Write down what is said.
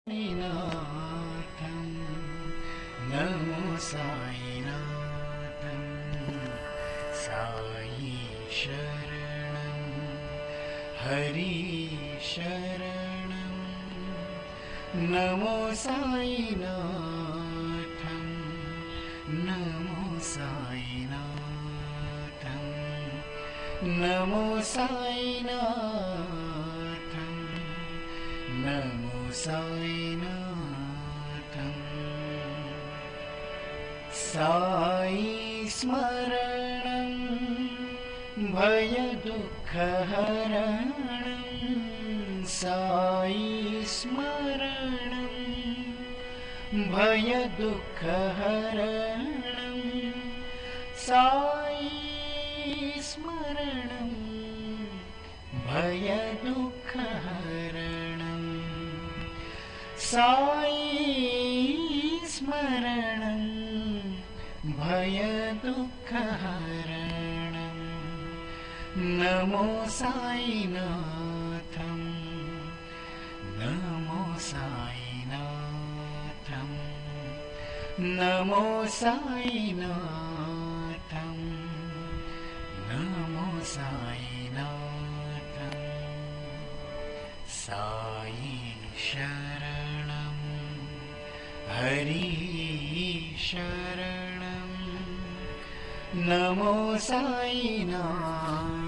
साईनाथं नमो साईनाथं साई शरणं हरि शरणं नमो साईनाथं नमो साईनाथं नमो साईनाथं नमो साईनाथं साई स्मरणं भयदुःखहरणं साई स्मरणं भयदुःखहरणं साई स्मरणं भयदुःखहरणं साई स्मरणं भयदुःखहरणं नमो साईनाथं नमो साईनाथं नमो साईनाथं नमो साईनाथं साई शरणं हरि शरणं नमो साईनाथं